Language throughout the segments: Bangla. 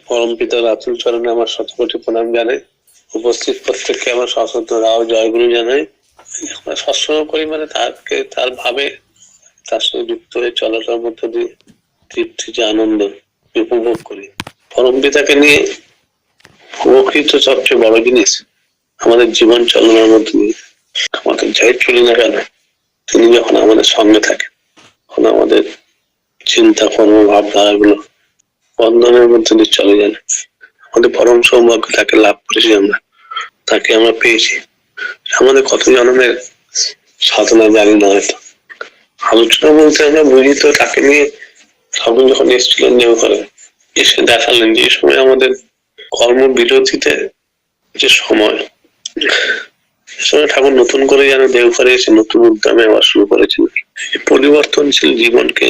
পরম পিতার আতুল চরণে আমার শতকোটি প্রণাম জানাই। উপস্থিত প্রত্যেককে আমার সশস্ত্র রাও জয়গুরু জানাই। সৎসঙ্গ করি মানে তার ভাবে তার সঙ্গে যুক্ত হয়ে চলাটার মধ্য দিয়ে তৃপ্তি যে আনন্দ উপভোগ করি। পরম পিতাকে নিয়ে উপকৃত সবচেয়ে বড় জিনিস আমাদের জীবন চালনার মধ্যে দিয়ে আমাদের যাই চলি না কেন তিনি যখন আমাদের সঙ্গে থাকেন তখন আমাদের চিন্তা কর্ম ভাবধারা গুলো বন্ধনের মধ্যে দিয়ে চলে যান। আমাদের পরম সৌভাগ্য তাকে লাভ করেছি আমরা, তাকে আমরা পেয়েছি। আমাদের কত জন্মের সাধনা জানি না হয়তো, আলোচনা বলতে আমরা বুঝি তো তাকে নিয়ে ঠাকুর যখন এসেছিলেন দেওঘরে এসে দেখালেন যে সময় আমাদের কর্মবিরতিতে যে সময় ঠাকুর নতুন করে যেন দেওঘরে এসে নতুন উদ্যমে আবার শুরু করেছেন পরিবর্তনশীল জীবনকে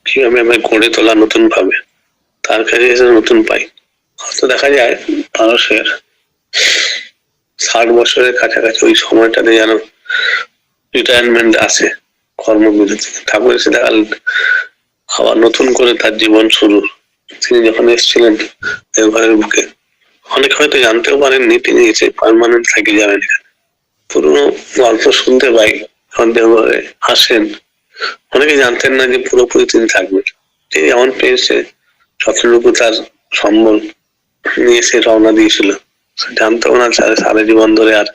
কিভাবে আমরা গড়ে তোলা নতুন ভাবে তার কাছে এসে নতুন পাই। হয়তো দেখা যায় মানুষের 60 বছরের কাছাকাছি ওই সময়টাতে যেন রিটায়ারমেন্ট আসে কর্মবিরতি, ঠাকুর এসে দেখালেন আবার নতুন করে তার জীবন শুরু। তিনি যখন এসেছিলেন দেওঘরের বুকে অনেক হয়তো জানতেও পারেননি তিনি এসে পার্মানেন্ট থেকে যাবেন। পুরোনো গল্প শুনতে পাই যখন দেওঘরে আসেন অনেকে জানতেন না যে পুরোপুরি তিনি থাকবেন। তিনি এমন পেয়েছে যতটুকু তার সম্বল নিয়ে সে রওনা দিয়েছিল জানতেও না সারা জীবন ধরে আর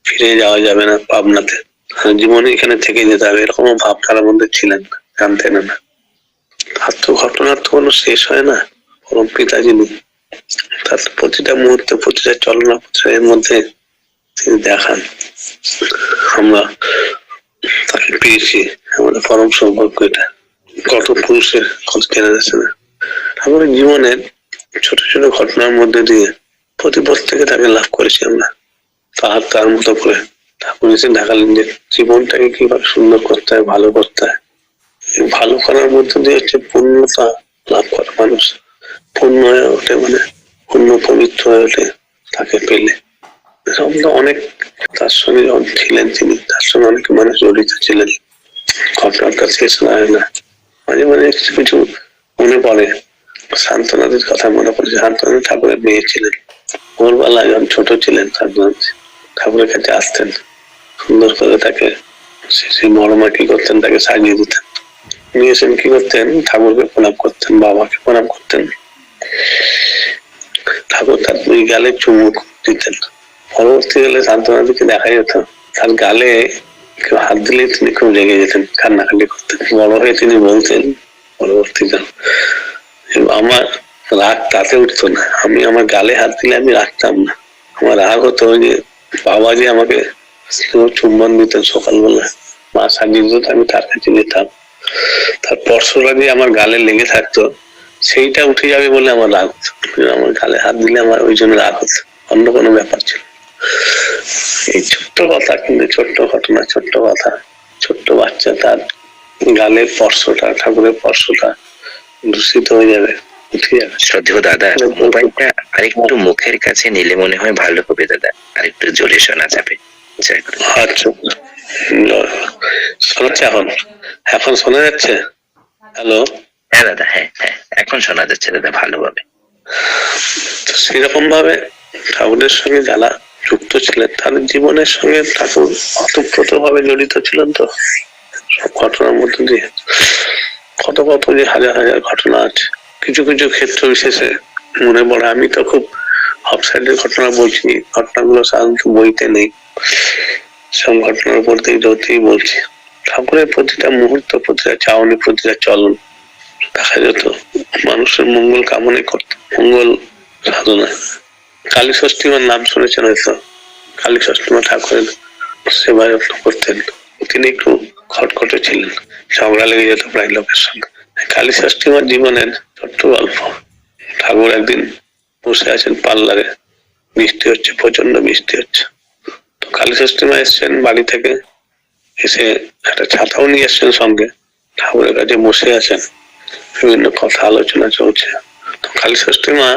ফিরে যাওয়া যাবে না পাবনাতে, জীবনে এখানে থেকে যেতে হবে এরকম ভাবধারার মধ্যে ছিলেন, জানতেন না। তার তো ঘটনার তো কোনো শেষ হয় না। পরম পিতা যিনি তার প্রতিটা মুহূর্তে প্রতিটা চলনা এর মধ্যে তিনি দেখান আমরা তাকে পেয়েছি। আমাদের পরম সৌভাগ্য এটা, কত পুরুষের খোঁজ কেনা যাচ্ছে না। ঠাকুরের জীবনের ছোট ছোট ঘটনার মধ্যে দিয়ে প্রত্যেকে তাকে লাভ করেছি আমরা। তার মতো করে ঠাকুর এসে দেখালেন যে জীবনটাকে কিভাবে সুন্দর করতে হয়, ভালো করতে হয়। ভালো করার মধ্যে দিয়ে হচ্ছে পূর্ণতা লাভ করে মানুষ, পূর্ণ হয়ে ওঠে, মানে পূর্ণ পবিত্র হয়ে ওঠে তাকে পেলে। অনেক তার সঙ্গে যখন ছিলেন তিনি তার সঙ্গে অনেক মানুষ জড়িত ছিলেন, ঘটনাটা শেষ না হয় না। মাঝে মাঝে কিছু কিছু মনে পড়ে, শান্তনাদের কথা মনে পড়ে। শান্তনাথ ঠাকুরের মেয়ে ছিলেন, ভোরবেলা যখন ছোট ছিলেন ঠাকুরের কাছে আসতেন, সুন্দর করে তাকে মরমা কি করতেন, তাকে সাজিয়ে দিতেন, নিয়ে এসে কি করতেন ঠাকুরকে প্রণাম করতেন, বাবাকে প্রণাম করতেন, ঠাকুর তার দুই গালে চুমুক দিতেন। পরবর্তীকালে শান্তনাদিকে দেখা যেত তার গালে কেউ হাত দিলে তিনি খুব রেগে যেতেন, কান্নাকাটি করতেন। বড় হয়ে তিনি বলতেন পরবর্তীকাল আমার রাগ তাতে উঠতো না, আমি আমার গালে হাত দিলে আমি রাখতাম না, আমার রাগ হতো যে বাবা যে আমাকে চুম্বন দিতেন সকালবেলা, মা সাজিয়ে দিত, আমি তার কাছে যেতাম, তার স্পর্শটা দিয়ে আমার গালে লেগে থাকতো, সেইটা উঠে যাবে বলে আমার রাগ হতো। আমার গালে হাত দিলে আমার ওই জন্য রাগ হতো, অন্য কোনো ব্যাপার ছিল। এই ছোট্ট কথা, কিন্তু ছোট্ট ঘটনা, ছোট্ট কথা, ছোট্ট বাচ্চা তার গালের স্পর্শটা, ঠাকুরের স্পর্শটা দূষিত হয়ে যাবে, উঠে যাবে। শ্রদ্ধেয় দাদা, মোবাইলটা আরেকটু মুখের কাছে নিলে মনে হয় ভালো হবে দাদা, আরেকটু জোরে শোনা যাবে। আচ্ছা, শোনাচ্ছে এখন? এখন শোনা যাচ্ছে? হ্যালো? হ্যাঁ দাদা, হ্যাঁ হ্যাঁ এখন শোনা যাচ্ছে দাদা ভালোভাবে। তো সেরকম ভাবে ঠাকুরের সঙ্গে যারা যুক্ত ছিলেন তাদের জীবনের সঙ্গে ঠাকুর অতপ্রত ভাবে জড়িত ছিলেন। তো সব ঘটনার মধ্যে দিয়ে কত কত যে হাজার হাজার ঘটনা আছে, কিছু কিছু ক্ষেত্র বিশেষে মনে পড়ে। আমি তো খুব অফসাইডের ঘটনা বলছি, ঘটনাগুলো সাধারণত বইতে নেই, সব ঘটনার উপর দিয়ে যতই বলছি। ঠাকুরের প্রতিটা মুহূর্ত, প্রতিটা চাওনি, প্রতিটা চলন দেখা যেত মানুষের মঙ্গল কামনাই করত, মঙ্গল সাধনা। কালী ষষ্ঠীমার নাম শুনেছেন হয়তো, কালী ষষ্ঠীমা ঠাকুরের সেবা যত্ন করতেন। তিনি একটু খটখটে ছিলেন, ঝগড়া লেগে যেত প্রায় লোকের সঙ্গে। কালী ষষ্ঠীমার জীবনের ছোট্ট গল্প। ঠাকুর একদিন বসে আছেন পার্লারে, বৃষ্টি হচ্ছে, প্রচন্ড বৃষ্টি হচ্ছে। তো কালী ষষ্ঠীমা এসছেন বাড়ি থেকে, এসে একটা ছাতাও নিয়ে এসছেন সঙ্গে, ঠাকুরের কাছে বসে আছেন, বিভিন্ন কথা আলোচনা চলছে। তো কালী ষষ্ঠীমা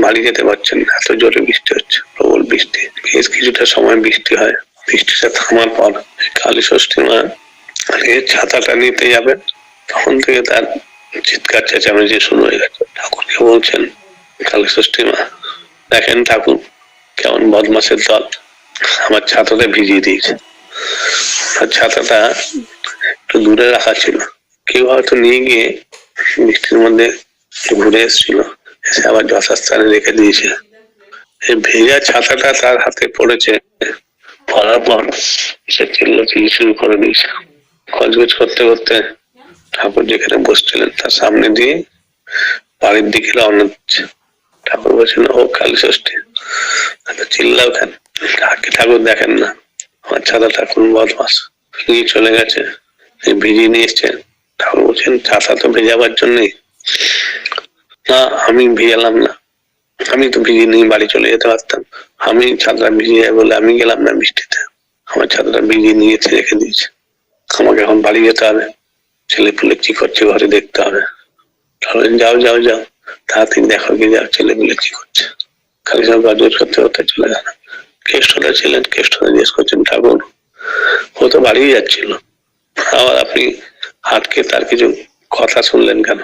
বাড়ি যেতে পারছেন না, এত জোরে বৃষ্টি হচ্ছে, প্রবল বৃষ্টি। বেশ কিছুটা সময় বৃষ্টি হয়, বৃষ্টিটা থামার পর কালী ষষ্ঠীমা ছাতাটা নিতে যাবেন, তখন থেকে তার চিৎকার চেঁচামেচি শুরু হয়ে গেছে। ঠাকুরকে বলছেন কালী ষষ্ঠী মা দেখেন ঠাকুর কেমন বদমাসের দল, আমার ছাতাটা ভিজিয়ে দিয়েছে। আর ছাতাটা একটু দূরে রাখা ছিল, কেউ হয়তো নিয়ে গিয়ে বৃষ্টির মধ্যে ঘুরে এসেছিল, এসে আবার যথাস্থানে রেখে দিয়েছে। এই ভেজা ছাতাটা তার হাতে পড়েছে, পড়ার পর সে চিল্লাচিল্লি শুরু করে দিয়েছে। খচখচ করতে করতে ঠাকুর যেখানে বসছিলেন তার সামনে দিয়ে বাড়ির দিকে রওনা দিচ্ছে। ঠাকুর বলছেন, ও কালী ষষ্ঠী, চিল্লাও কেন? ঠাকুর দেখেন না আমার ছাতাটা কোন বদমাস নিয়ে চলে গেছে, ভিজিয়ে নিয়ে এসছেন। ঠাকুর বলছেন, ছাতা তো ভেজাবার জন্যই না, আমি ভিজালাম না, আমি তো ভিজিয়ে নিয়ে বাড়ি চলে যেতে পারতাম। আমি ছাতাটা ভিজিয়ে যায় বলে আমি গেলাম না বৃষ্টিতে, আমার ছাতাটা ভিজিয়ে নিয়ে রেখে দিয়েছে। আমাকে এখন বাড়ি যেতে হবে, ছেলে পুলে কি করছে ঘরে দেখতে হবে। যাও যাও যাও, তাড়াতাড়ি দেখো কি যাও ছেলে পুলে কি করছে। খালি সব গাজর করতে করতে চলে গেল। কেষ্টটা ছিলেন, কেষ্টটা জিজ্ঞেস করছেন, ঠাকুর ও তো বাড়ি যাচ্ছিল, আবার আপনি হাটকে তার কিছু কথা শুনলেন কেন?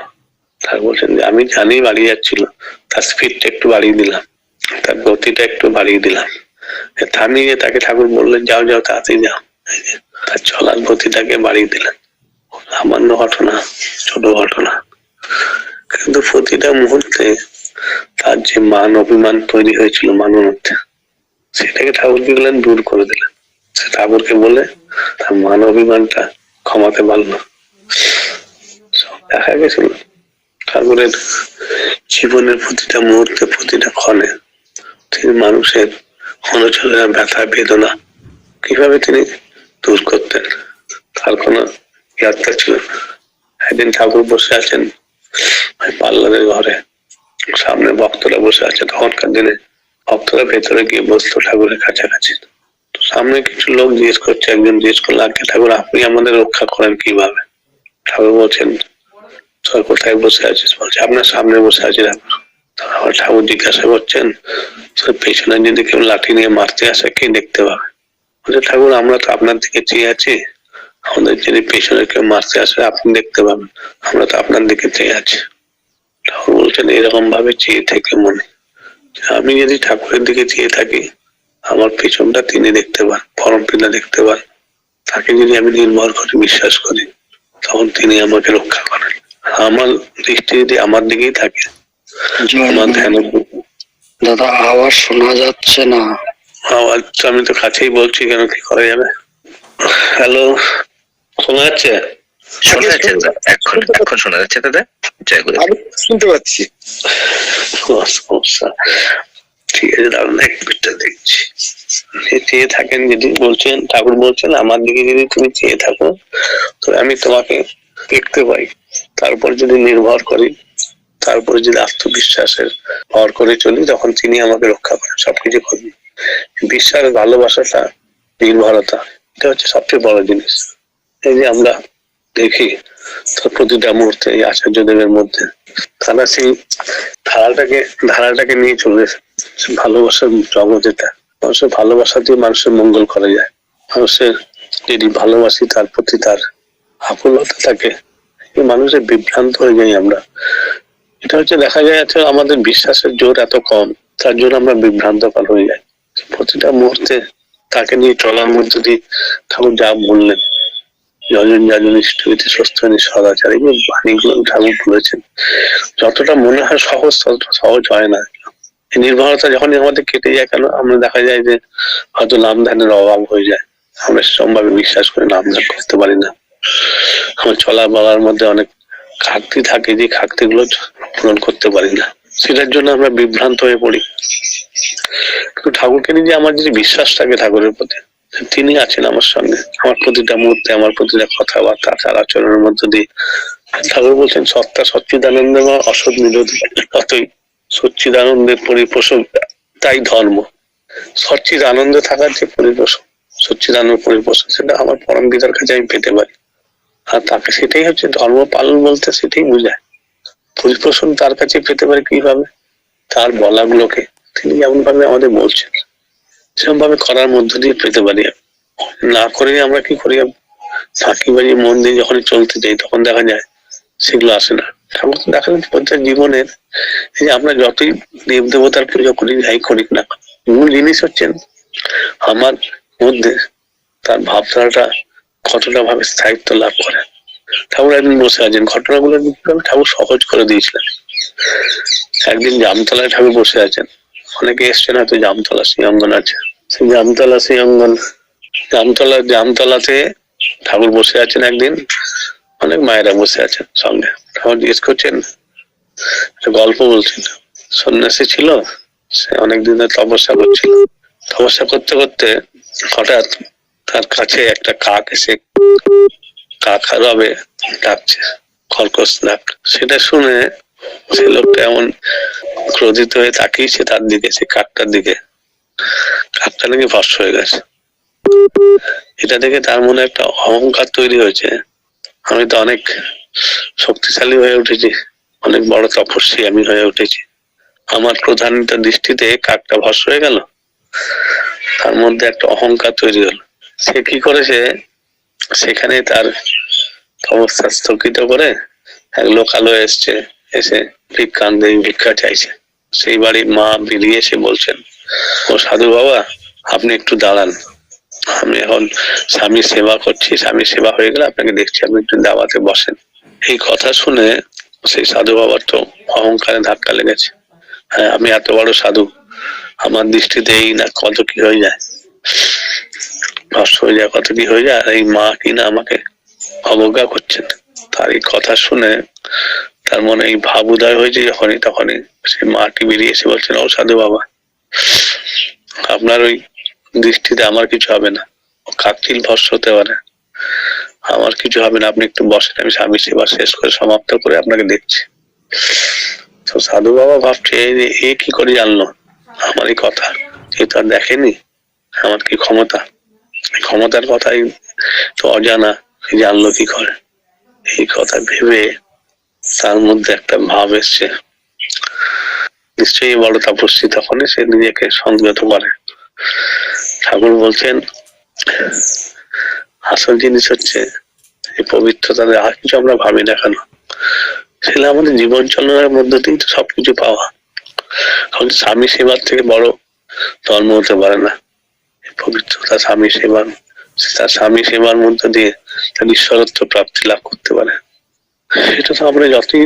ঠাকুর বলছেন যে আমি জানি বাড়ি যাচ্ছিল, তার স্পিডটা একটু বাড়িয়ে দিলাম, তার গতিটা একটু বাড়িয়ে দিলাম। থামিয়ে তাকে ঠাকুর বললেন, যাও যাও তাড়াতাড়ি যাও, তার চলার গতিটাকে বাড়িয়ে দিলেন। সামান্য ঘটনা, ছোট ঘটনা, কিন্তু প্রতিটা মুহূর্তে তার যে মান অভিমান তৈরি হয়েছিল মানের মধ্যে, সেটাকে ঠাকুর কি করলেন, দূর করে দিলেন। সে ঠাকুরকে বলে তার মান অভিমানটা ক্ষমাতে পারল। দেখা গেছিল ঠাকুরের জীবনের প্রতিটা মুহূর্তে, প্রতিটা ক্ষণে তিনি মানুষের অনুচরণের ব্যথা বেদনা কিভাবে তিনি দূর করতেন, তার কোনো ইয়াত্রা ছিল না। একদিন ঠাকুর বসে আছেন পার্লারের ঘরে, সামনে ভক্তরা বসে আছে। তখনকার দিনে ভক্তরা ভেতরে গিয়ে বসতো ঠাকুরের কাছাকাছি। সামনে কিছু লোক জিজ্ঞেস করছে, একজন জিজ্ঞেস করলো, আগে ঠাকুর আপনি আমাদের রক্ষা করেন কিভাবে? ঠাকুর বলছেন, তোর কোথায় বসে আছিস? বলছে, আপনার সামনে বসে আছি ঠাকুর। আবার ঠাকুর জিজ্ঞাসা করছেন, তোর পেছনে যদি কেউ লাঠি নিয়ে মারতে আসে কে দেখতে পাবে? বলছে, ঠাকুর আমরা তো আপনার দিকে চেয়ে আছি, আমাদের যদি পেছনে কেউ মারতে আসে আপনি দেখতে পাবেন, আমরা তো আপনার দিকে চেয়ে আছি। ঠাকুর বলছেন, এরকম ভাবে চেয়ে থেকে মনে, আমি যদি ঠাকুরের দিকে চেয়ে থাকি আমার পেছনটা তিনি দেখতে পান, পরম পিতা দেখতে পান। তাকে যদি আমি নির্ভর করি, বিশ্বাস করি, তখন তিনি আমাকে রক্ষা করেন। আমার দৃষ্টি যদি আমার দিকেই থাকে, আমার ধ্যান। দাদা আওয়াজ শোনা যাচ্ছে না। আওয়াজ আমি তো কাছেই বলছি, কেন কি করা যাবে? হ্যালো, শোনা যাচ্ছে? শোনা যাচ্ছে দাদা, এখন এখন শোনা যাচ্ছে দাদা, জয় গুরু। আমি শুনতে পাচ্ছি। সমস্যা, ঠিক আছে, দাঁড়ান এক মিনিটটা দেখছি। চেয়ে থাকেন যদি, বলছেন ঠাকুর বলছেন, আমার দিকে যদি তুমি চেয়ে থাকো তো আমি তোমাকে দেখতে পাই। তারপর যদি নির্ভর করি, তারপরে যদি আত্মবিশ্বাসের ভর করে চলি, তখন তিনি আমাকে রক্ষা করেন, সবকিছু করবেন। বিশ্বাস, ভালোবাসাটা, নির্ভরতা, এটা হচ্ছে সবচেয়ে বড় জিনিস। এই যে আমরা দেখি প্রতিটা মুহূর্তে এই আচার্যদেবের মধ্যে তারা সেই ধারাটাকে নিয়ে চলেছে। ভালোবাসার জগৎ এটা, মানুষের ভালোবাসা দিয়ে মানুষের মঙ্গল করা যায়। মানুষের যদি ভালোবাসি, তার প্রতি তার আকুলতা থাকে, মানুষের বিভ্রান্ত হয়ে যাই আমরা। এটা হচ্ছে দেখা যায় আছে আমাদের বিশ্বাসের জোর এত কম, তার জন্য আমরা বিভ্রান্তকর হয়ে যাই। প্রতিটা মুহূর্তে তাকে নিয়ে চলার মধ্যে দিয়ে ঠাকুর যা বললেন, যজন যাজন ইষ্টবিধি স্বস্থানি সদাচার, এই বাণীগুলো ঠাকুর বলেছেন, যতটা মনে হয় সহজ ততটা সহজ হয় না। নির্ভরতা যখনই আমাদের কেটে যায়, কেন আমরা দেখা যায় যে হয়তো নাম ধ্যানের অভাব হয়ে যায়, আমরা সেরকমভাবে বিশ্বাস করে নাম ধ্যান করতে পারি না। আমার চলা বলার মধ্যে অনেক ঘাটতি থাকে, যে ঘাটতি গুলো পূরণ করতে পারি না, সেটার জন্য আমরা বিভ্রান্ত হয়ে পড়ি। কিন্তু ঠাকুরকে নিয়ে আমার যদি বিশ্বাস থাকে ঠাকুরের প্রতি, তিনি আছেন আমার সঙ্গে, আমার প্রতিটা মুহূর্তে, আমার প্রতিটা কথাবার্তা, আচার আচরণের মধ্য দিয়ে। ঠাকুর বলছেন, সত্তা সচ্চিদানন্দ অসৎ নিরোধী, অতই সচ্চিদানন্দের পরিপোষক, তাই ধর্ম। সচ্চিদ আনন্দে থাকার যে পরিপোষক, সচ্চিদানন্দ পরিপোষক, সেটা আমার পরম পিতার কাছে আমি পেতে পারি। আর তাকে সেটাই হচ্ছে ধর্ম পালন বলতে, সেটাই বোঝায়। পরিপোষণ তার কাছে পেতে পারি কিভাবে? তার বলাগুলোকে তিনি যেমন ভাবে আমাদের বলছেন, সেরকম ভাবে করার মধ্য দিয়ে পেতে পারি। না করে আমরা কি করি, ফাঁকি বাড়িয়ে মন দিয়ে যখন চলতে যাই, তখন দেখা যায় সেগুলো আসে না। ঠাকুর দেখালেন প্রত্যেক জীবনের এই যে আমরা যতই দেব দেবতার পুজো করি যাই করি না, মূল জিনিস হচ্ছেন আমার মধ্যে তার ভাবধারাটা কতটা ভাবে স্থায়িত্ব লাভ করে। ঠাকুর একদিন বসে আছেন, ঘটনাগুলো ঠাকুর সহজ করে দিয়েছিলেন। একদিন জামতলায় ঠাকুর বসে আছেন, অনেকে এসছেন হয়তো, জামতলা শ্রীঅঙ্গন আছে, সেই জামতলা শ্রীঅঙ্গন, জামতলাতে ঠাকুর বসে আছেন। একদিন অনেক মায়েরা বসে আছেন সঙ্গে, ঠাকুর জিজ্ঞেস করছেন, একটা গল্প বলছেন। সন্ন্যাসী ছিল, সে অনেকদিন তপস্যা করছিল, তপস্যা করতে করতে হঠাৎ তার কাছে একটা কাক এসে কাক রবে ডাকছে, কর্কশ ডাক। সেটা শুনে সে লোকটা এমন ক্রোধিত হয়ে তাকিয়েছে তার দিকে, সে কাকটার দিকে। কাকটা নাকি ভস্ম হয়ে গেছে। এটা দেখে তার মনে একটা অহংকার তৈরি হয়েছে, আমি তো অনেক শক্তিশালী হয়ে উঠেছি, অনেক বড় তপস্বী আমি হয়ে উঠেছি, আমার প্রধানিত দৃষ্টিতে কাকটা ভস্ম হয়ে গেল। তার মধ্যে একটা অহংকার তৈরি হলো। সে কি করেছে, সেখানে তার অবস্থা স্থগিত করে এক লোকালয় এসছে, এসে ভিক্ষা চাইছে। সেই বাড়ির মা বেরিয়ে এসে বলছেন, ও সাধু বাবা, আপনি একটু দাঁড়ান, আমি এখন স্বামীর সেবা করছি, স্বামীর সেবা হয়ে গেলে আপনাকে দেখছি, আপনি একটু দাওয়াতে বসেন। এই কথা শুনে সেই সাধু বাবার তো অহংকারে ধাক্কা লেগেছে। হ্যাঁ, আমি এত বড় সাধু, আমার দৃষ্টিতে এই না কত কি হয়ে যায়, নষ্ট হয়ে যায়, কত কি হয়ে যায়, আর এই মা কিনা আমাকে অবজ্ঞা করছেন। তার এই কথা শুনে তার মনে এই ভাব উদয় হয়েছে যখনই, তখনই সেই মাটি বেরিয়ে এসে বলছেন, ও সাধু বাবা, আপনার ওই দৃষ্টিতে আমার কিছু হবে না, কাকচিল ভস্ম হতে পারে, আমার কিছু হবে না, আপনি একটু বসেন, আমি স্বামী সেবা শেষ করে সমাপ্ত করে আপনাকে দেখছি। তো সাধু বাবা ভাবছে, এ কি করে জানলো আমার এই কথা, এ তো আর দেখেনি আমার কি ক্ষমতা, ক্ষমতার কথাই তো অজানা, জানলো কি করে। এই কথা ভেবে তার মধ্যে একটা ভাব এসছে, নিশ্চয়ই বড় তপস্বী, তখনই সে নিজেকে সংযত করে। ঠাকুর বলছেন, আসল জিনিস হচ্ছে এই পবিত্রতা, আর কিছু আমরা ভাবি না কেন, সেটা আমাদের জীবন চালনার মধ্যে দিয়ে তো সবকিছু পাওয়া। স্বামী সেবার থেকে বড় ধর্ম হতে পারে না পবিত্রতা। স্বামী সেবা, তার স্বামী সেবার মধ্যে দিয়ে তার ঈশ্বরত্ব প্রাপ্তি লাভ করতে পারে। সেটা তো আমরা যতই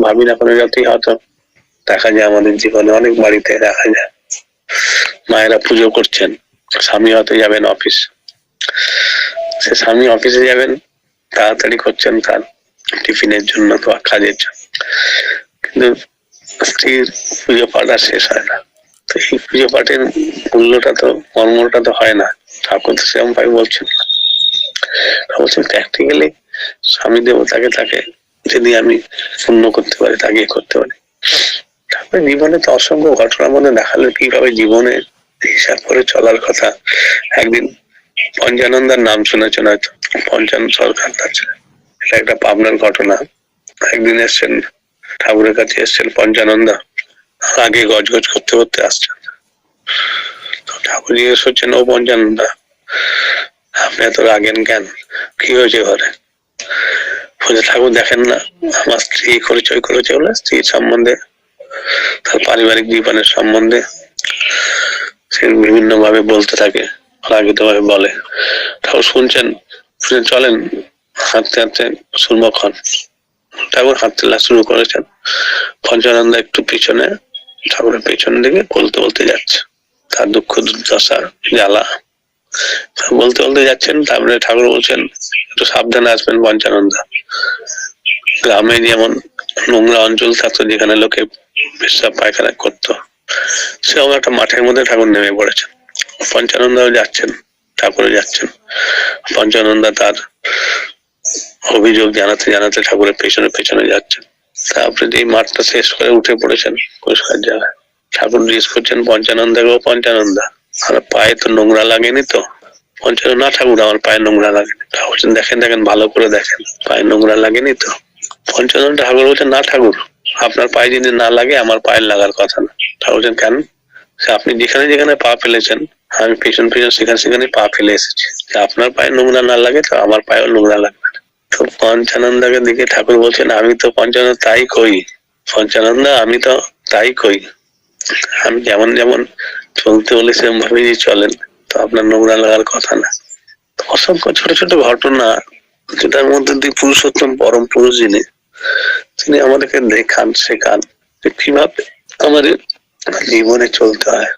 ভাবি না কেন, যতই হয়তো দেখা যায় আমাদের জীবনে, অনেক বাড়িতে দেখা যায় মায়েরা পুজো করছেন, স্বামী হয়তো যাবেন অফিস, সে স্বামী অফিসে যাবেন, তাড়াতাড়ি করছেন তার টিফিনের জন্য বা কাজের জন্য, কিন্তু স্ত্রীর পুজো পাঠ আর শেষ হয় না। তো এই পুজো পাঠের মূল্যটা তো, কর্মটা তো হয় না। ঠাকুর তো সেরকম ভাবে বলছেন, বলছেন প্র্যাকটিক্যালি স্বামী দেবতাকে, তাকে যদি আমি পূর্ণ করতে পারি, তাকে করতে পারি। তারপরে জীবনে তো অসংখ্য ঘটনার মধ্যে দেখালো কিভাবে জীবনে হিসাব করে চলার কথা। একদিন পঞ্চানন্দার নাম শুনেছেন হয়তো, পঞ্চানন সরকার, এটা একটা পাবনার ঘটনা। একদিন এসছেন ঠাকুরের কাছে, এসছেন পঞ্চানন্দা, আগে গজগজ করতে করতে আসছেন। তো ঠাকুর জিজ্ঞেস করছেন, ও পঞ্চানন্দা, আপনি এত রাগেন কেন, কি হয়েছে ঘরে? বলছে, ঠাকুর দেখেন না, আমার স্ত্রী করেছে বলে, স্ত্রীর সম্বন্ধে, তার পারিবারিক জীবনের সম্বন্ধে সে বিভিন্ন ভাবে বলতে থাকে, রাগিত ভাবে বলে। ঠাকুর শুনছেন, চলেন হাঁটতে হাঁটতে শুনবক্ষণ। ঠাকুর হাঁটতে শুরু করেছেন, পঞ্চানন্দা একটু পিছনে, ঠাকুরের পেছন দিকে বলতে বলতে যাচ্ছে তার দুঃখ দুর্দশা জ্বালা, বলতে বলতে যাচ্ছেন। তারপরে ঠাকুর বলছেন, একটু সাবধানে আসবেন পঞ্চানন্দা, গ্রামে যেমন নোংরা অঞ্চল থাকতো, যেখানে লোকে পেশাব পায়খানা করতো, সেরকম একটা মাঠের মধ্যে ঠাকুর নেমে পড়েছেন। পঞ্চানন্দাও যাচ্ছেন, ঠাকুরও যাচ্ছেন। পঞ্চানন্দা তার অভিযোগ জানাতে জানাতে ঠাকুরের পেছনে পেছনে যাচ্ছেন। তারপরে এই মাঠটা শেষ করে উঠে পড়েছেন পরিষ্কার জায়গায়। ঠাকুর জিজ্ঞেস করছেন পঞ্চানন্দাকে, ও পঞ্চানন্দা, আমার পায়ে তো নোংরা লাগেনি তো? পঞ্চানন্দ, না ঠাকুর, আমার পায়ে নোংরা লাগেনি। ঠাকুর দেখেন দেখেন, ভালো করে দেখেন, পায়ে নোংরা লাগেনি তো? পঞ্চানন্দ ঠাকুর বলছেন, না ঠাকুর, আপনার পায়ে যদি না লাগে আমার পায়ের লাগার কথা না। ঠাকুর বলছেন, কেন? আপনি যেখানে যেখানে পা ফেলেছেন, আমি পেছন পেছন সেখানে সেখানে পা ফেলে এসেছি, আপনার পায়ে নোংরা না লাগে তো আমার পায়েও নোংরা লাগবে না। তো পঞ্চানন্দাকে দেখে ঠাকুর বলছেন, আমি তো পঞ্চানন্দ তাই কই, পঞ্চানন্দা আমি তো তাই কই, আমি যেমন যেমন চলতে বলে সেরকম ভাবেই চলেন, তো আপনার নোংরা লাগার কথা না। তো অসংখ্য ছোট ছোট ঘটনা যেটার মধ্যে দিয়ে পুরুষোত্তম পরম পুরুষ যিনি, তিনি আমাদেরকে দেখান, শেখান যে কিভাবে আমাদের জীবনে চলতে হয়।